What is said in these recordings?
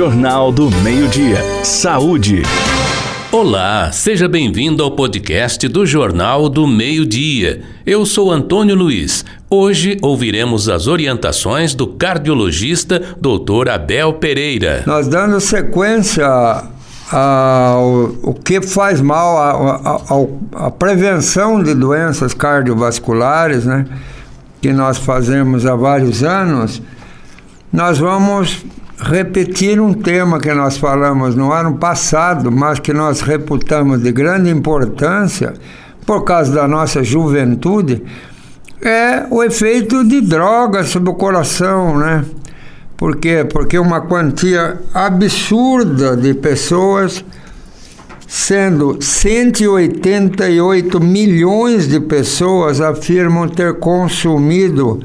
Jornal do Meio-Dia. Saúde. Olá, seja bem-vindo ao podcast do Jornal do Meio-Dia. Eu sou Antônio Luiz. Hoje ouviremos as orientações do cardiologista Dr. Abel Pereira. Nós dando sequência ao que faz mal à prevenção de doenças cardiovasculares, né, que nós fazemos há vários anos, nós vamos repetir um tema que nós falamos no ano passado, mas que nós reputamos de grande importância por causa da nossa juventude, é o efeito de drogas sobre o coração, né? Por quê? Porque uma quantia absurda de pessoas, sendo 188 milhões de pessoas, afirmam ter consumido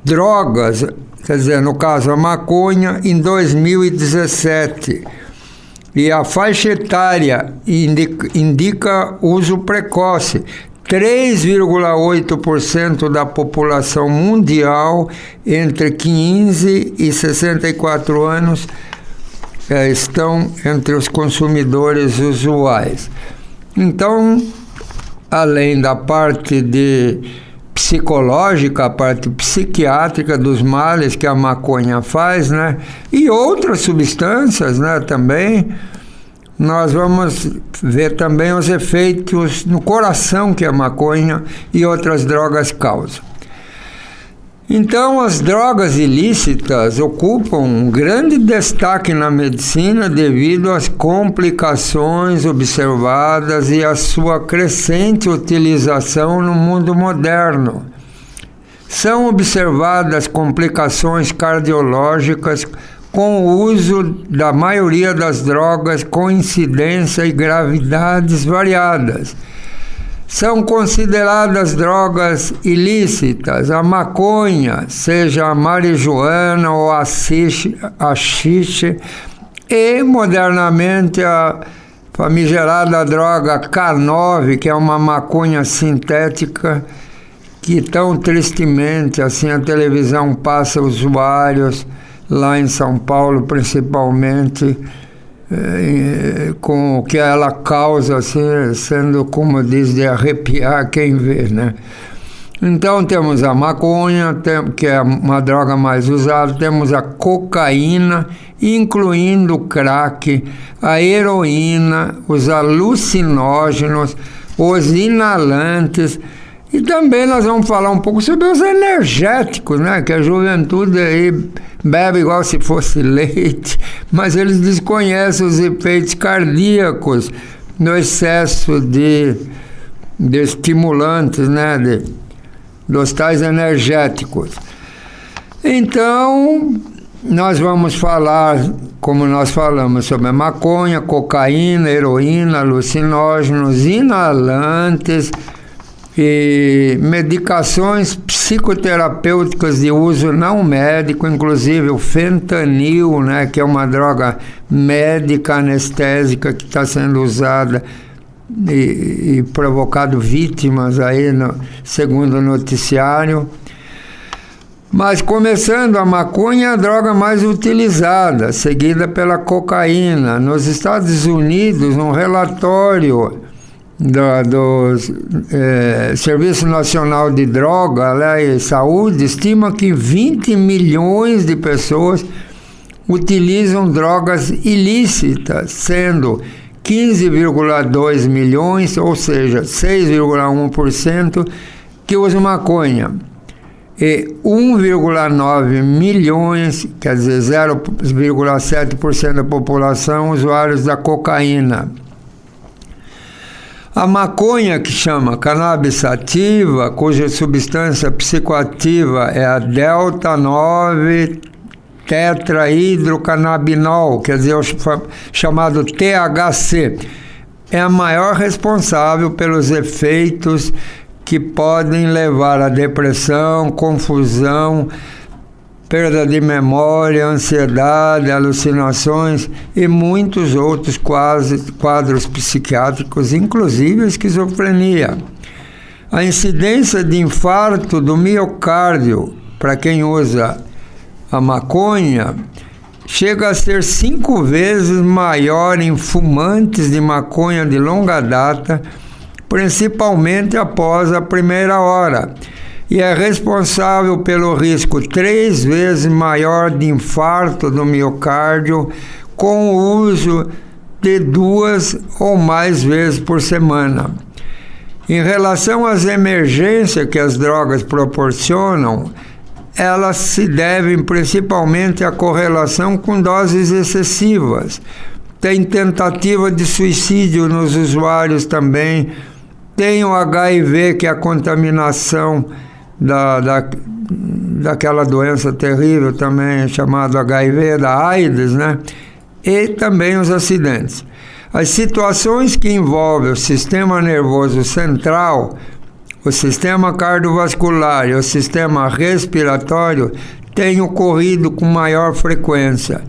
drogas, quer dizer, no caso a maconha, em 2017. E a faixa etária indica uso precoce. 3,8% da população mundial entre 15 e 64 anos estão entre os consumidores usuais. Então, além da parte psicológica, a parte psiquiátrica dos males que a maconha faz, né? E outras substâncias, né, também, nós vamos ver também os efeitos no coração que a maconha e outras drogas causam. Então, as drogas ilícitas ocupam um grande destaque na medicina devido às complicações observadas e à sua crescente utilização no mundo moderno. São observadas complicações cardiológicas com o uso da maioria das drogas com incidência e gravidades variadas. São consideradas drogas ilícitas a maconha, seja a marijuana ou a haxixe, e modernamente a famigerada droga K9, que é uma maconha sintética, que tão tristemente assim a televisão passa usuários lá em São Paulo, principalmente, com o que ela causa, assim, sendo, como diz, de arrepiar quem vê, né? Então temos a maconha, que é uma droga mais usada, temos a cocaína, incluindo o crack, a heroína, os alucinógenos, os inalantes. E também nós vamos falar um pouco sobre os energéticos, né? Que a juventude aí bebe igual se fosse leite, mas eles desconhecem os efeitos cardíacos no excesso de estimulantes, né? Dos tais energéticos. Então, nós vamos falar, como nós falamos, sobre a maconha, cocaína, heroína, alucinógenos, inalantes, e medicações psicoterapêuticas de uso não médico, inclusive o fentanil, né, que é uma droga médica anestésica que está sendo usada e provocado vítimas aí, segundo o noticiário. Mas começando, a maconha é a droga mais utilizada, seguida pela cocaína. Nos Estados Unidos, um relatório do Serviço Nacional de Droga, né, e Saúde estima que 20 milhões de pessoas utilizam drogas ilícitas, sendo 15,2 milhões, ou seja, 6,1% que usam maconha, e 1,9 milhões, quer dizer, 0,7% da população, usuários da cocaína. A maconha, que chama cannabis sativa, cuja substância psicoativa é a delta-9 tetrahidrocannabinol, quer dizer, o chamado THC, é a maior responsável pelos efeitos que podem levar à depressão, confusão, perda de memória, ansiedade, alucinações e muitos outros quadros psiquiátricos, inclusive a esquizofrenia. A incidência de infarto do miocárdio, para quem usa a maconha, chega a ser 5 vezes maior em fumantes de maconha de longa data, principalmente após a primeira hora, e é responsável pelo risco 3 vezes maior de infarto do miocárdio com o uso de 2 ou mais vezes por semana. Em relação às emergências que as drogas proporcionam, elas se devem principalmente à correlação com doses excessivas. Tem tentativa de suicídio nos usuários também. Tem o HIV, que é a contaminação daquela doença terrível também, chamada HIV, da AIDS, né? E também os acidentes. As situações que envolvem o sistema nervoso central, o sistema cardiovascular e o sistema respiratório têm ocorrido com maior frequência.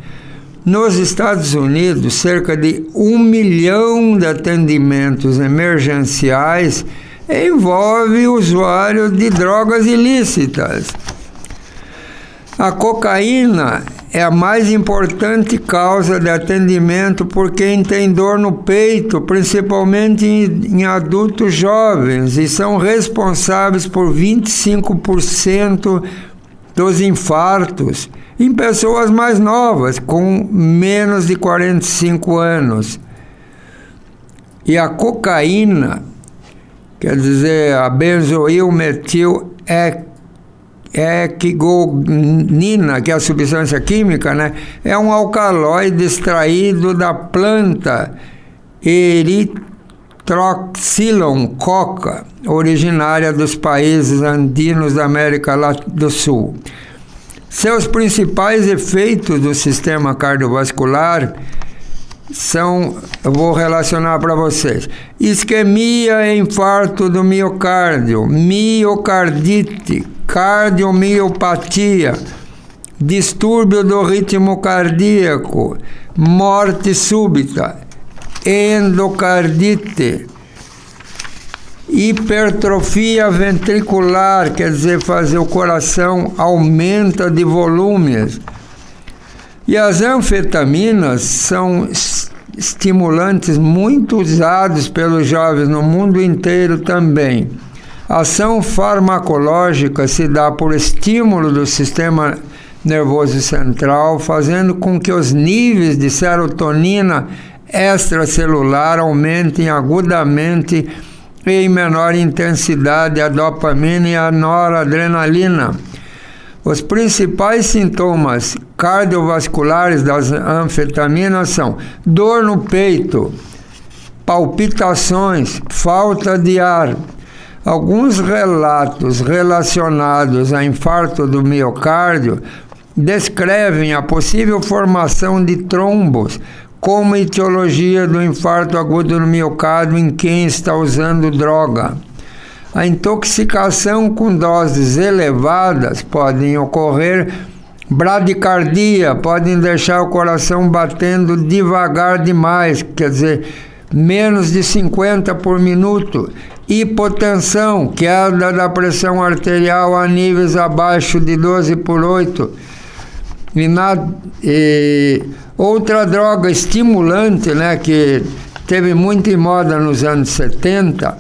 Nos Estados Unidos, cerca de 1 milhão de atendimentos emergenciais envolve o usuário de drogas ilícitas. A cocaína é a mais importante causa de atendimento por quem tem dor no peito, principalmente em adultos jovens, e são responsáveis por 25% dos infartos em pessoas mais novas, com menos de 45 anos. E a cocaína, quer dizer, a benzoilmetil-equigonina, que é a substância química, né? É um alcaloide extraído da planta Erythrocylon coca, originária dos países andinos da América do Sul. Seus principais efeitos do sistema cardiovascular são, eu vou relacionar para vocês: isquemia e infarto do miocárdio, miocardite, cardiomiopatia, distúrbio do ritmo cardíaco, morte súbita, endocardite, hipertrofia ventricular, quer dizer, fazer o coração aumenta de volumes. E as anfetaminas são estimulantes muito usados pelos jovens no mundo inteiro também. A ação farmacológica se dá por estímulo do sistema nervoso central, fazendo com que os níveis de serotonina extracelular aumentem agudamente e em menor intensidade a dopamina e a noradrenalina. Os principais sintomas cardiovasculares das anfetaminas são dor no peito, palpitações, falta de ar. Alguns relatos relacionados a infarto do miocárdio descrevem a possível formação de trombos como etiologia do infarto agudo no miocárdio em quem está usando droga. A intoxicação com doses elevadas podem ocorrer bradicardia, podem deixar o coração batendo devagar demais, quer dizer, menos de 50 por minuto, hipotensão, queda da pressão arterial a níveis abaixo de 12 por 8, outra droga estimulante, né, que teve muito em moda nos anos 70,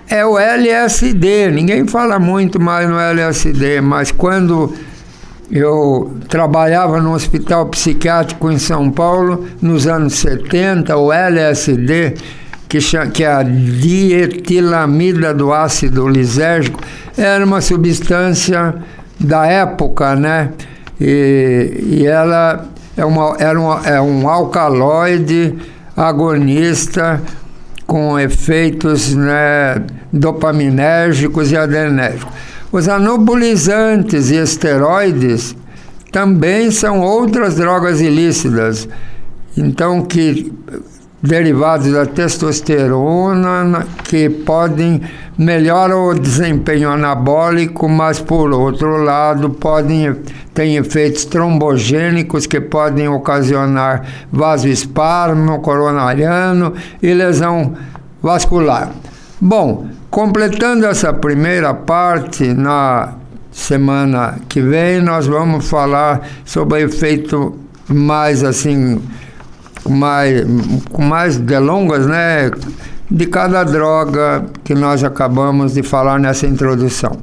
é o LSD. Ninguém fala muito mais no LSD, mas quando eu trabalhava no hospital psiquiátrico em São Paulo, nos anos 70, o LSD, que é a dietilamida do ácido lisérgico, era uma substância da época, né? E ela é um alcaloide agonista com efeitos, né, dopaminérgicos e adrenérgicos. Os anabolizantes e esteroides também são outras drogas ilícitas, então, que derivados da testosterona, que podem melhorar o desempenho anabólico, mas por outro lado têm efeitos trombogênicos que podem ocasionar vasoespasmo coronariano e lesão vascular. Bom, completando essa primeira parte, na semana que vem nós vamos falar sobre o efeito mais assim, com mais delongas, né, de cada droga que nós acabamos de falar nessa introdução.